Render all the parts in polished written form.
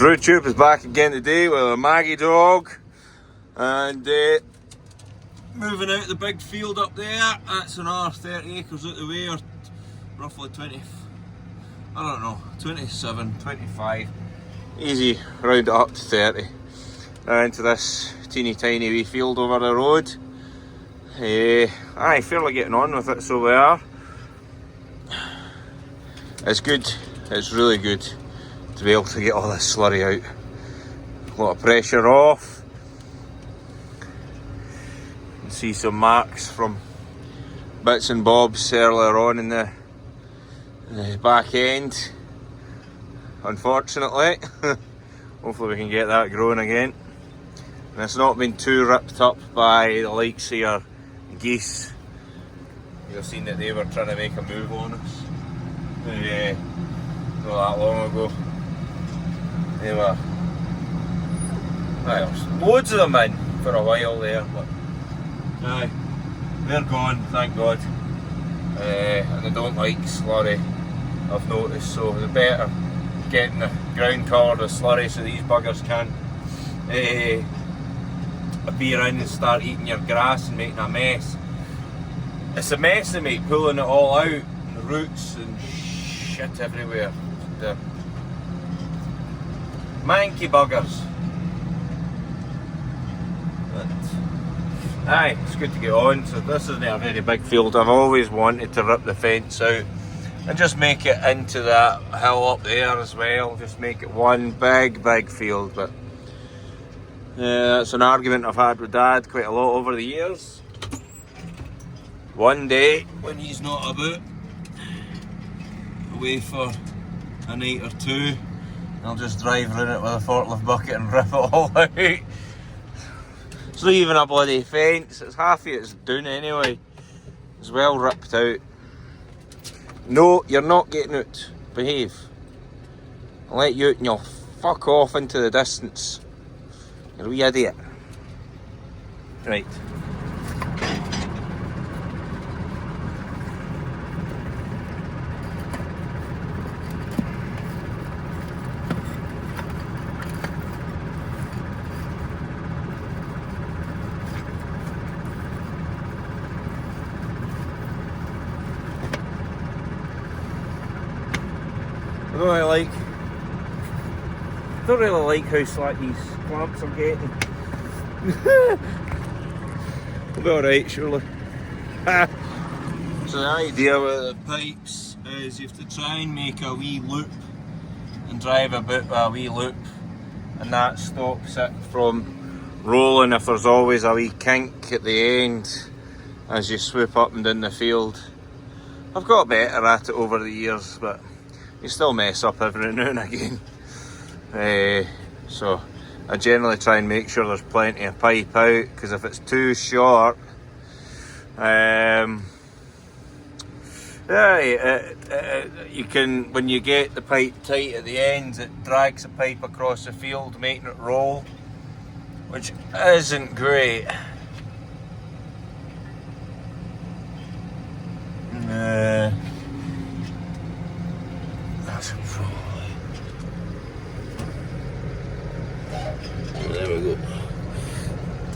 Drew Tube is back again today with a Maggie dog, and moving out the big field up there. That's another 30 acres out the way, or roughly 20, I don't know, 27, 25, easy, round it up to 30. Now into this teeny tiny wee field over the road. Aye, fairly getting on with it so we are. It's good, it's really good to be able to get all this slurry out. A lot of pressure off. You can see some marks from bits and bobs earlier on in the back end, unfortunately. Hopefully we can get that growing again. And it's not been too ripped up by the likes of your geese. You've seen that they were trying to make a move on us. Not that long ago. They were, there was loads of them in for a while there, but aye, they're gone, thank God. And they don't like slurry, I've noticed, so the better getting the ground covered with slurry so these buggers can't appear in and start eating your grass and making a mess. It's a mess they make, pulling it all out, and the roots and shit everywhere. The manky buggers. But aye, it's good to get on. So this isn't a very big field. I've always wanted to rip the fence out and just make it into that hill up there as well. Just make it one big field. But that's an argument I've had with Dad quite a lot over the years. One day when he's not about, away for a night or two, I'll just drive around it with a forklift bucket and rip it all out. It's not even a bloody fence, it's half of it's down anyway. It's well ripped out. No, you're not getting out. Behave. I'll let you out and you'll fuck off into the distance. You're a wee idiot. Right. I don't really like how slack these clamps are getting. We'll be alright, surely. So the idea with the pipes is you have to try and make a wee loop and drive about with a wee loop, and that stops it from rolling if there's always a wee kink at the end as you swoop up and down the field. I've got better at it over the years, but you still mess up every now and again. So I generally try and make sure there's plenty of pipe out, because if it's too short, you can, when you get the pipe tight at the ends, it drags the pipe across the field, making it roll, which isn't great. There we go.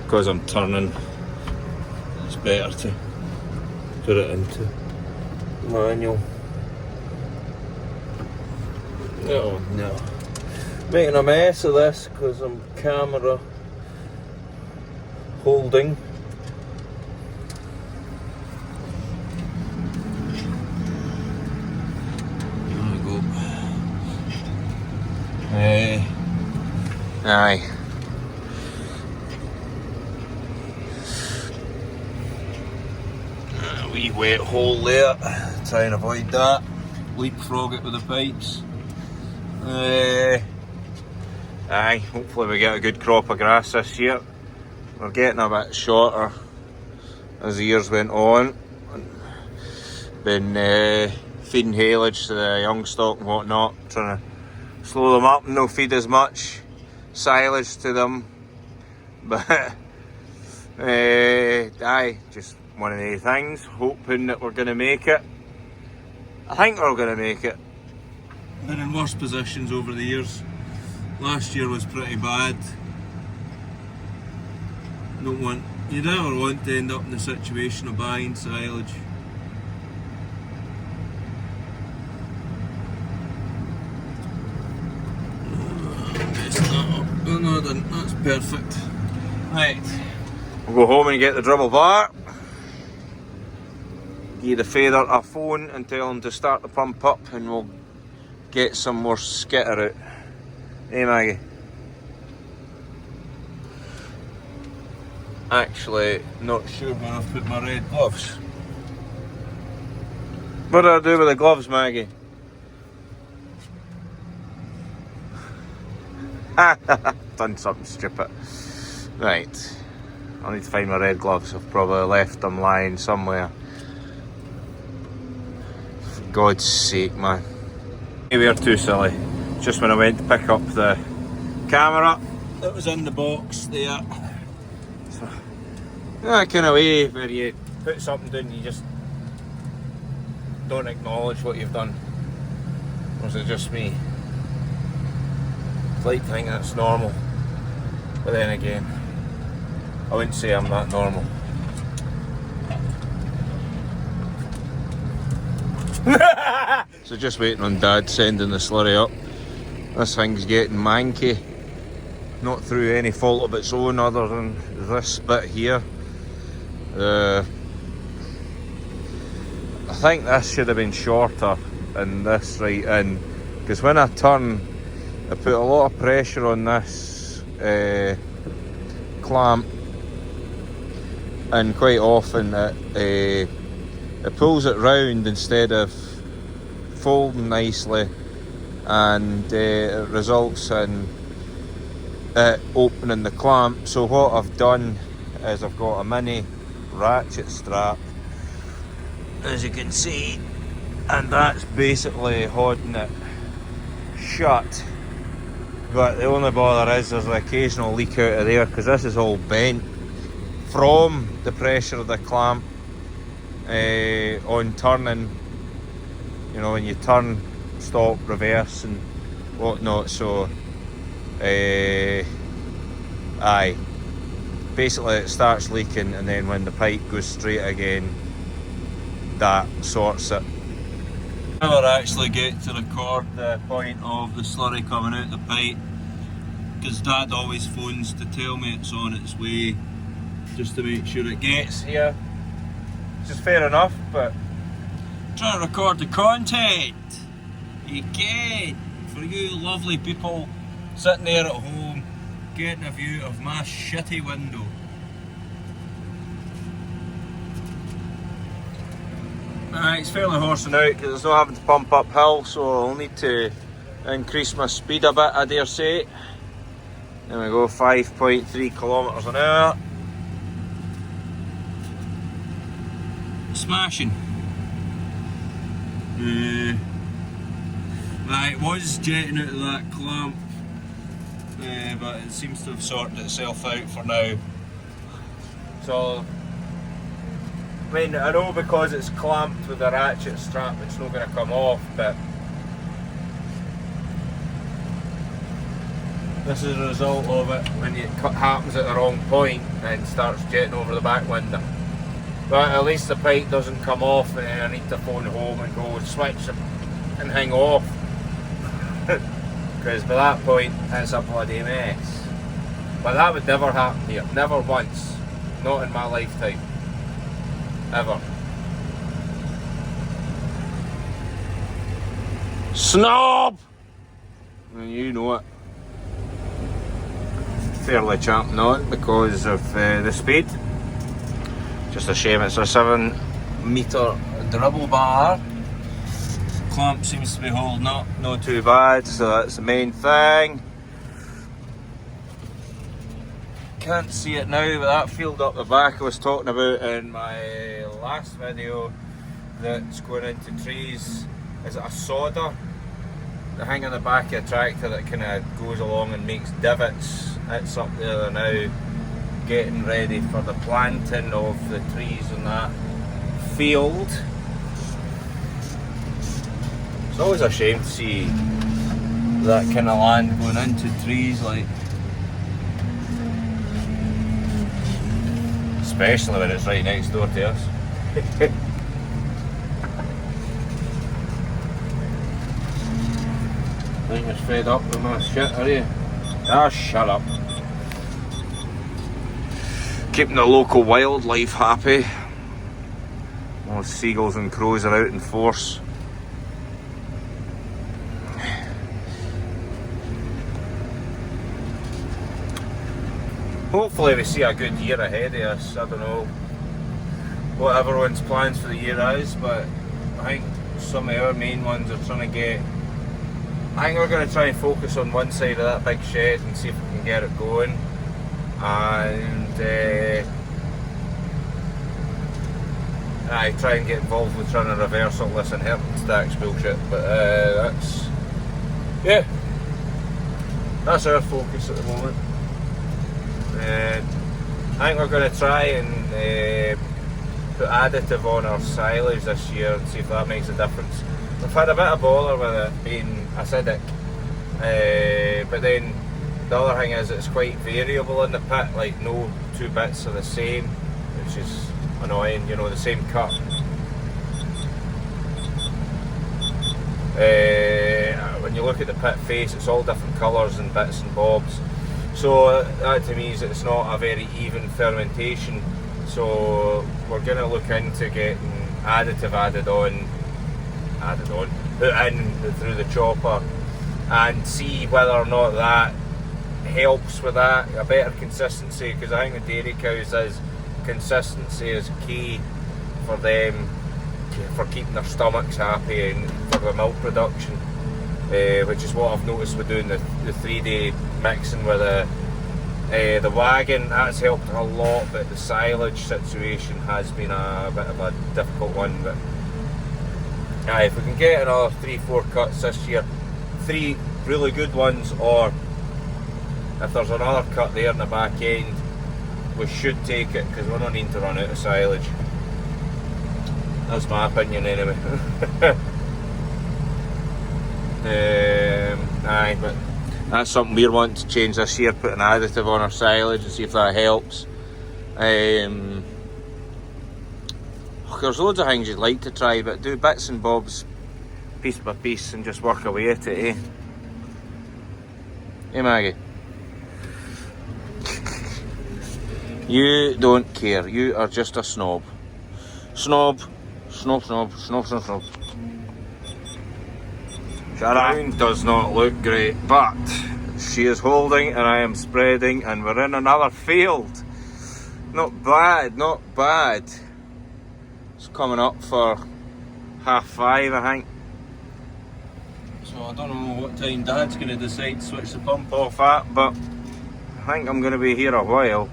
Because I'm turning, it's better to put it into manual. Oh no. Making a mess of this because I'm camera holding. There we go. Aye. A wee wet hole there. Try and avoid that. Leapfrog it with the pipes. Aye, hopefully we get a good crop of grass this year. We're getting a bit shorter as the years went on. Been feeding haylage to the young stock and whatnot, trying to slow them up and not feed as much silage to them. But aye, just one of the things, hoping that we're going to make it. I think we're going to make it. Been in worse positions over the years. Last year was pretty bad. You never want to end up in the situation of buying silage. Messing that up. Oh no I didn't, that's perfect. Right. We'll go home and get the dribble bar. Give the feather a phone and tell him to start the pump up, and we'll get some more skitter out. Hey Maggie? Actually, not sure where I've put my red gloves. What do I do with the gloves, Maggie? Done something stupid. Right. I need to find my red gloves. I've probably left them lying somewhere. For God's sake, man. We are too silly. Just when I went to pick up the camera that was in the box there. So, that kind of way where you put something down, you just don't acknowledge what you've done. Or is it just me? I'd like to think that's normal. But then again, I wouldn't say I'm that normal. So just waiting on Dad sending the slurry up. This thing's getting manky. Not through any fault of its own other than this bit here. I think this should have been shorter than this right in. Because when I turn, I put a lot of pressure on this clamp. And quite often it pulls it round instead of folding nicely, and it results in it opening the clamp. So what I've done is I've got a mini ratchet strap, as you can see, and that's basically holding it shut. But the only bother is there's an occasional leak out of there because this is all bent from the pressure of the clamp on turning. You know, when you turn, stop, reverse and whatnot. So aye, basically it starts leaking, and then when the pipe goes straight again, that sorts it. I never actually get to record the point of the slurry coming out the pipe because Dad always phones to tell me it's on its way, just to make sure it gets here, which is fair enough, but I'm trying to record the content again for you lovely people sitting there at home getting a view of my shitty window. It's fairly horsing out because there's no having to pump uphill, so I'll need to increase my speed a bit, I dare say. There we go, 5.3 kilometres an hour. Smashing. Right, it was jetting out of that clamp, but it seems to have sorted itself out for now. So, I mean, I know because it's clamped with a ratchet strap it's not going to come off, but this is a result of it when it happens at the wrong point and starts jetting over the back window. But at least the pipe doesn't come off and then I need to phone home and go switch and hang off. Because by that point it's a bloody mess. But that would never happen here, never once, not in my lifetime, ever. Snob! And you know it. Fairly champing on because of the speed. Just a shame it's a 7 metre dribble bar. Clamp seems to be holding up, not too bad, so that's the main thing. Can't see it now, but that field up the back I was talking about in my last video that's going into trees, is it a solder? The hang on the back of the tractor that kind of goes along and makes divots. It's up there now, getting ready for the planting of the trees in that field. It's always a shame to see that kind of land going into trees, like. Especially when it's right next door to us. I think you're fed up with my shit, are you? Ah, shut up. Keeping the local wildlife happy. All the seagulls and crows are out in force. Hopefully we see a good year ahead of us. I don't know what everyone's plans for the year is, but I think some of our main ones are trying to get... I think we're going to try and focus on one side of that big shed and see if we can get it going. And I try and get involved with trying to reverse all this inheritance tax bullshit. But that's... yeah. That's our focus at the moment. I think we're going to try and put additive on our silage this year and see if that makes a difference. We've had a bit of bother with it being acidic, but then the other thing is it's quite variable in the pit, like no two bits are the same, which is annoying, you know, the same cut. When you look at the pit face, it's all different colours and bits and bobs. So that to me is it's not a very even fermentation. So we're going to look into getting additive put in through the chopper and see whether or not that helps with that, a better consistency, because I think the dairy cows is consistency is key for them, for keeping their stomachs happy and for the milk production. Which is what I've noticed with doing the 3-day mixing with the wagon. That's helped a lot, but the silage situation has been a bit of a difficult one. But if we can get another 3-4 cuts this year, 3 really good ones, or if there's another cut there in the back end, we should take it, because we're not needing to run out of silage. That's my opinion anyway. But that's something we're wanting to change this year, put an additive on our silage and see if that helps. There's loads of things you'd like to try, but do bits and bobs piece by piece and just work away at it, eh? Hey Maggie? You don't care, you are just a snob. Snob. Sharon does not look great, but she is holding and I am spreading, and we're in another field. Not bad. It's coming up for 5:30, I think. So I don't know what time Dad's going to decide to switch the pump off at, but I think I'm going to be here a while.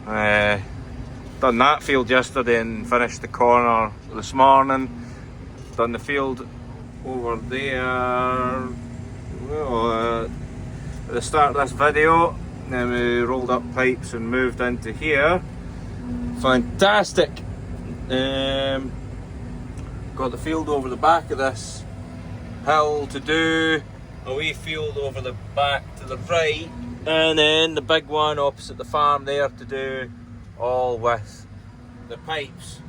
Done that field yesterday and finished the corner this morning. Done the field over there, well, at the start of this video. Then we rolled up pipes and moved into here. Fantastic. Got the field over the back of this hill to do, a wee field over the back to the right, and then the big one opposite the farm there to do, all with the pipes.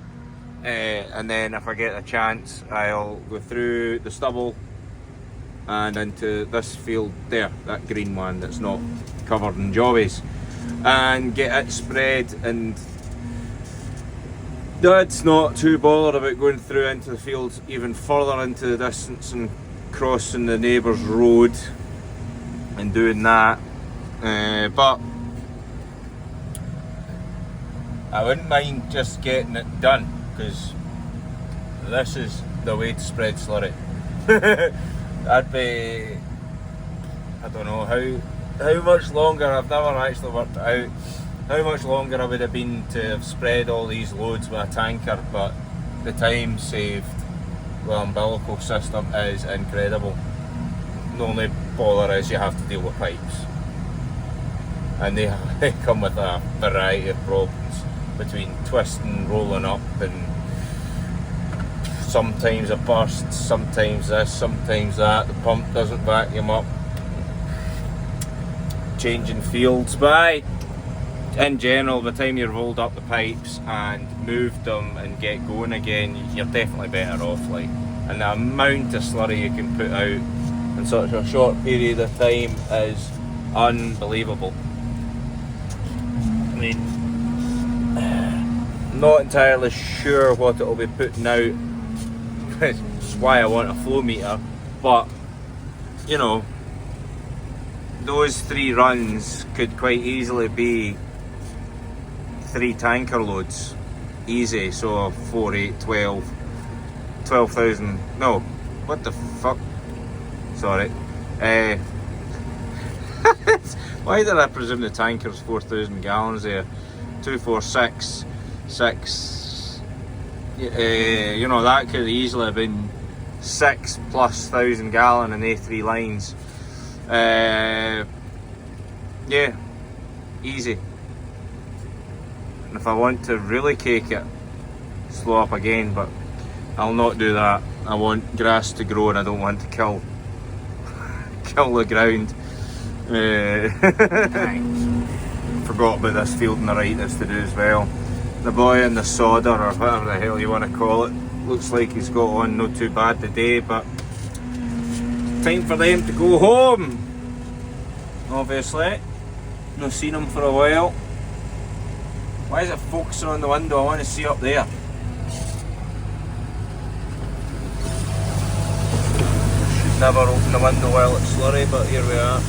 And then if I get a chance, I'll go through the stubble and into this field there, that green one that's not covered in jobbies, and get it spread. And Dad's not too bothered about going through into the fields even further into the distance and crossing the neighbour's road and doing that, but I wouldn't mind just getting it done, because this is the way to spread slurry. I'd be, I don't know how much longer, I've never actually worked out how much longer I would have been to have spread all these loads with a tanker, but the time saved with an umbilical system is incredible. The only bother is you have to deal with pipes, and they come with a variety of problems between twisting, rolling up, and sometimes it bursts, sometimes this, sometimes that, the pump doesn't vacuum up. changing fields. But in general, by the time you've rolled up the pipes and moved them and get going again, you're definitely better off. Like, and the amount of slurry you can put out in such a short period of time is unbelievable. I mean, not entirely sure what it'll be putting out. That's why I want a flow meter, but you know, those 3 runs could quite easily be 3 tanker loads, easy. So 4, 8, 12, 12,000. No, what the fuck? Sorry. Why did I presume the tanker's 4,000 gallons there? 2, 4, 6, 6. You know, that could easily have been 6 plus 1,000 gallon in A3 lines. Yeah, easy. And if I want to really cake it, slow up again, but I'll not do that. I want grass to grow and I don't want to kill the ground. Forgot about this field and the right that's to do as well. The boy in the sodder, or whatever the hell you want to call it, looks like he's got on not too bad today, but time for them to go home. Obviously, not seen them for a while. Why is it focusing on the window? I want to see up there. Should never open the window while it's slurry, but here we are.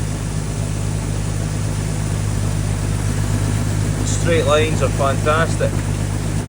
Straight lines are fantastic.